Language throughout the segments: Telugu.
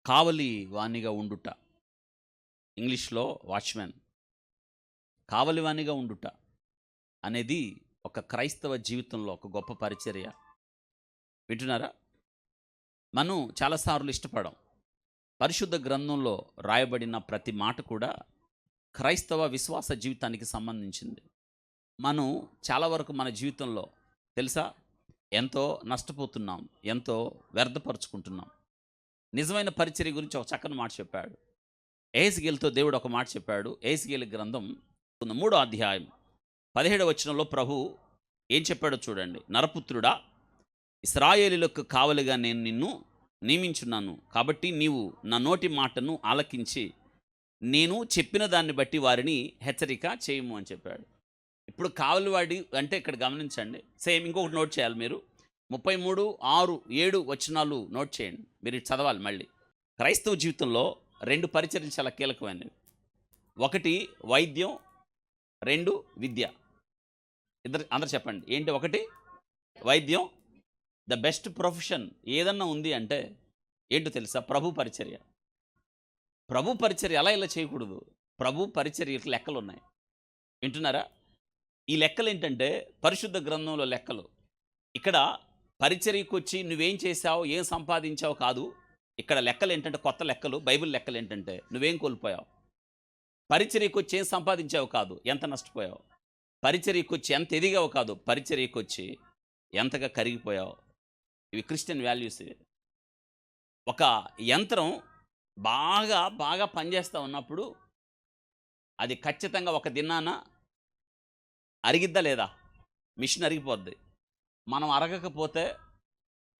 కావలి వానిగా ఉండుట, ఇంగ్లీష్లో వాచ్మెన్. కావలి వానిగా ఉండుట అనేది ఒక క్రైస్తవ జీవితంలో ఒక గొప్ప పరిచర్య. వింటున్నారా? మనం చాలాసార్లు ఇష్టపడం. పరిశుద్ధ గ్రంథంలో రాయబడిన ప్రతి మాట కూడా క్రైస్తవ విశ్వాస జీవితానికి సంబంధించింది. మనం చాలా వరకు మన జీవితంలో తెలుసా ఎంతో నష్టపోతున్నాం, ఎంతో వ్యర్థపరుచుకుంటున్నాం. నిజమైన పరిచర్య గురించి ఒక చక్కని మాట చెప్పాడు. యెహెజ్కేలుతో దేవుడు ఒక మాట చెప్పాడు. యెహెజ్కేలు గ్రంథం 3వ అధ్యాయం 17వ వచనంలో ప్రభు ఏం చెప్పాడో చూడండి. నరపుత్రుడా, ఇశ్రాయేలీయులకు కావలిగా నేను నిన్ను నియమించున్నాను, కాబట్టి నీవు నా నోటి మాటను ఆలకించి నేను చెప్పిన దాన్ని బట్టి వారిని హెచ్చరిక చేయము అని చెప్పాడు. ఇప్పుడు కావలివాడి అంటే ఇక్కడ గమనించండి. సేమ్ ఇంకొకటి నోట్ చేయాలి మీరు. 33, 6, 7 వచనాలు నోట్ చేయండి. మీరు ఇటు చదవాలి మళ్ళీ. క్రైస్తవ జీవితంలో 2 పరిచర్యలు చాలా కీలకమైనవి. ఒకటి వైద్యం, 2 విద్య. అందరు చెప్పండి ఏంటి? ఒకటి వైద్యం. ద బెస్ట్ ప్రొఫెషన్ ఏదన్నా ఉంది అంటే ఏంటో తెలుసా? ప్రభు పరిచర్య. ప్రభు పరిచర్య ఎలా చేయకూడదు. ప్రభు పరిచర్యకి లెక్కలు ఉన్నాయి. వింటున్నారా? ఈ లెక్కలు ఏంటంటే పరిశుద్ధ గ్రంథంలో లెక్కలు. ఇక్కడ పరిచర్యకు వచ్చి నువ్వేం చేశావు, ఏం సంపాదించావు కాదు. ఇక్కడ లెక్కలు ఏంటంటే కొత్త లెక్కలు, బైబిల్ లెక్కలు ఏంటంటే నువ్వేం కోల్పోయావు. పరిచర్యకు వచ్చి ఏం సంపాదించావు కాదు, ఎంత నష్టపోయావు. పరిచర్యకు వచ్చి ఎంత ఎదిగావు కాదు, పరిచర్యకు వచ్చి ఎంతగా కరిగిపోయావు. ఇవి క్రిస్టియన్ వాల్యూస్. ఒక యంత్రం బాగా బాగా పనిచేస్తూ ఉన్నప్పుడు అది ఖచ్చితంగా ఒక దినాన అరిగిద్దా లేదా? మిషన్ అరిగిపోద్ది. మనం అరగకపోతే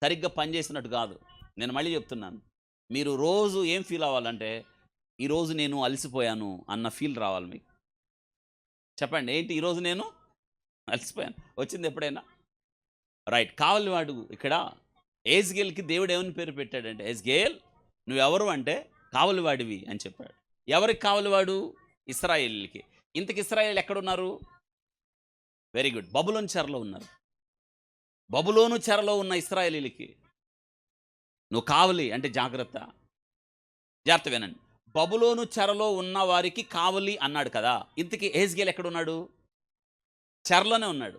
సరిగ్గా పనిచేసినట్టు కాదు. నేను మళ్ళీ చెప్తున్నాను, మీరు రోజు ఏం ఫీల్ అవ్వాలంటే ఈరోజు నేను అలసిపోయాను అన్న ఫీల్ రావాలి మీకు. చెప్పండి ఏంటి? ఈరోజు నేను అలసిపోయాను వచ్చింది ఎప్పుడైనా? రైట్. కావలివాడు ఇక్కడ యెహెజ్కేలుకి దేవుడు ఏమని పేరు పెట్టాడంటే, యెహెజ్కేల్ నువ్వెవరు అంటే కావలివాడివి అని చెప్పాడు. ఎవరికి కావలివాడు? ఇశ్రాయేలీయులకి. ఇంతకు ఇశ్రాయేలు ఎక్కడున్నారు? వెరీ గుడ్, బబులోను చెరలో ఉన్నారు. బబులోను చెరలో ఉన్న ఇశ్రాయేలీయులకి నువ్వు కావలి అంటే జాగ్రత్త వినండి. బబులోను చెరలో ఉన్న వారికి కావలి అన్నాడు కదా. ఇంతకీ యెహెజ్కేలు ఎక్కడున్నాడు? చెరలోనే ఉన్నాడు.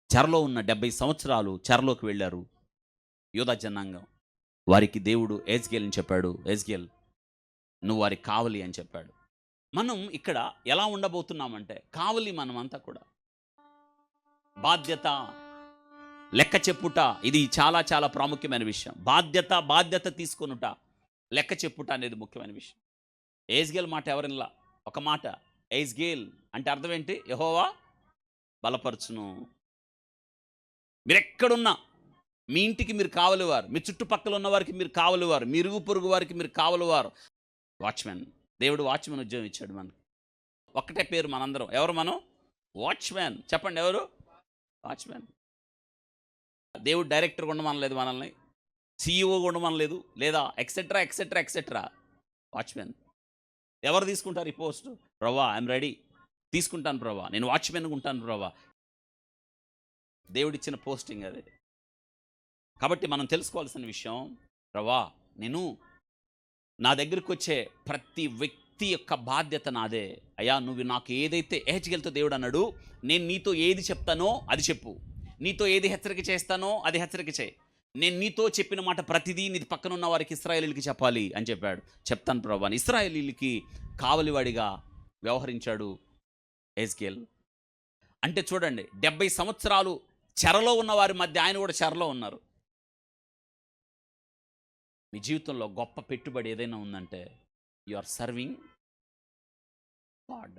చెరలో ఉన్న 70 సంవత్సరాలు చెరలోకి వెళ్ళారు యూదా జనాంగం. వారికి దేవుడు యెహెజ్కేలుని చెప్పాడు, యెహెజ్కేల్ నువ్వు వారికి కావలి అని చెప్పాడు. మనం ఇక్కడ ఎలా ఉండబోతున్నామంటే కావలి మనమంతా కూడా. బాధ్యత, లెక్క చెప్పుట, ఇది చాలా చాలా ప్రాముఖ్యమైన విషయం. బాధ్యత తీసుకొనుట, లెక్క చెప్పుట అనేది ముఖ్యమైన విషయం. యెహెజ్కేలు మాట ఎవరినలా? ఒక మాట యెహెజ్కేల్ అంటే అర్థం ఏంటి? యెహోవా బలపరచును. మీరెక్కడున్నా మీ ఇంటికి మీరు కావలివారు, మీ చుట్టుపక్కల ఉన్న వారికి మీరు కావలివారు, మీ ఇరుగు పొరుగు వారికి మీరు కావలివారు. వాచ్మెన్. దేవుడు వాచ్మెన్ ఉద్యోగం ఇచ్చాడు మనకి. ఒక్కటే పేరు మనందరం. ఎవరు మనం? వాచ్మెన్. చెప్పండి ఎవరు? వాచ్మెన్. దేవుడు డైరెక్టర్ ఉండమనలేదు మనల్ని, CEO ఉండమనలేదు, లేదా ఎక్సెట్రా ఎక్సెట్రా ఎక్సెట్రా. వాచ్మెన్. ఎవరు తీసుకుంటారు ఈ పోస్టు? ప్రభా ఐఎమ్ రెడీ, తీసుకుంటాను ప్రభా, నేను వాచ్మెన్గా ఉంటాను ప్రభా. దేవుడిచ్చిన పోస్టింగ్ అది. కాబట్టి మనం తెలుసుకోవాల్సిన విషయం, ప్రభా నేను నా దగ్గరికి వచ్చే ప్రతి వ్యక్తి యొక్క బాధ్యత నాదే. అయ్యా నువ్వు నాకు ఏదైతే యెహెజ్కేలుతో దేవుడు అన్నాడు, నేను నీతో ఏది చెప్తానో అది చెప్పు, నీతో ఏది హెచ్చరిక చేస్తానో అది హెచ్చరిక చేయి, నేను నీతో చెప్పిన మాట ప్రతిదీ నీ పక్కన ఉన్న వారికి ఇశ్రాయేలీయులకి చెప్పాలి అని చెప్పాడు. చెప్తాను ప్రభా. ఇశ్రాయేలీయులకి కావలివాడిగా వ్యవహరించాడు యెహెజ్కేలు. అంటే చూడండి, 70 సంవత్సరాలు చెరలో ఉన్న వారి మధ్య ఆయన కూడా చెరలో ఉన్నారు. మీ జీవితంలో గొప్ప పెట్టుబడి ఏదైనా ఉందంటే యు ఆర్ సర్వింగ్ గాడ్.